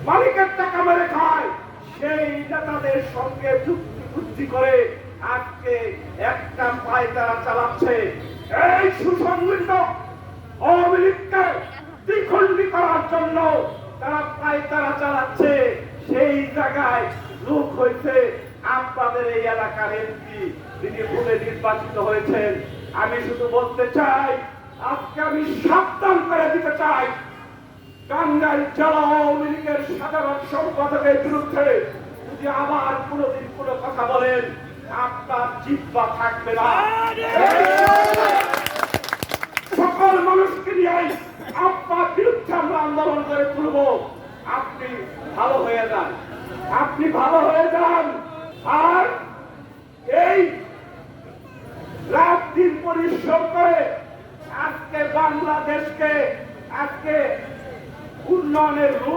মালিকের টাকা মেরে খায়, সেই নেতাদের সঙ্গে যুক্তি বুদ্ধি করে আজকে একটা পায়তারা চালাচ্ছে। এই সুসংগঠিত আওয়ামী লীগকে দ্বিখণ্ডী করার জন্য তারা পায়তারা চালাচ্ছে। সেই জায়গায় লোক হয়েছে আপনাদের এই এলাকার এমপি, তিনি ভুলে নির্বাচিত হয়েছেন। আমি শুধু বলতে চাই, আজকে আমি সাবধান করে দিতে চাই, টাঙ্গাইল জেলা আওয়ামী লীগের সাধারণ সম্পাদকের বিরুদ্ধে যদি আবার কোনোদিন কোনো কথা বলেন, আপনার জিহ্বা থাকবে না। সকল মানুষকে নিয়ে আপনার বিরুদ্ধে আমরা আন্দোলন করে তুলব। আপনি ভালো হয়ে যান, আপনি ভালো হয়ে যান। আর এই রাত দিন পরিশ্রম করে আজকে বাংলাদেশকে আজকে উন্নয়নের রূপ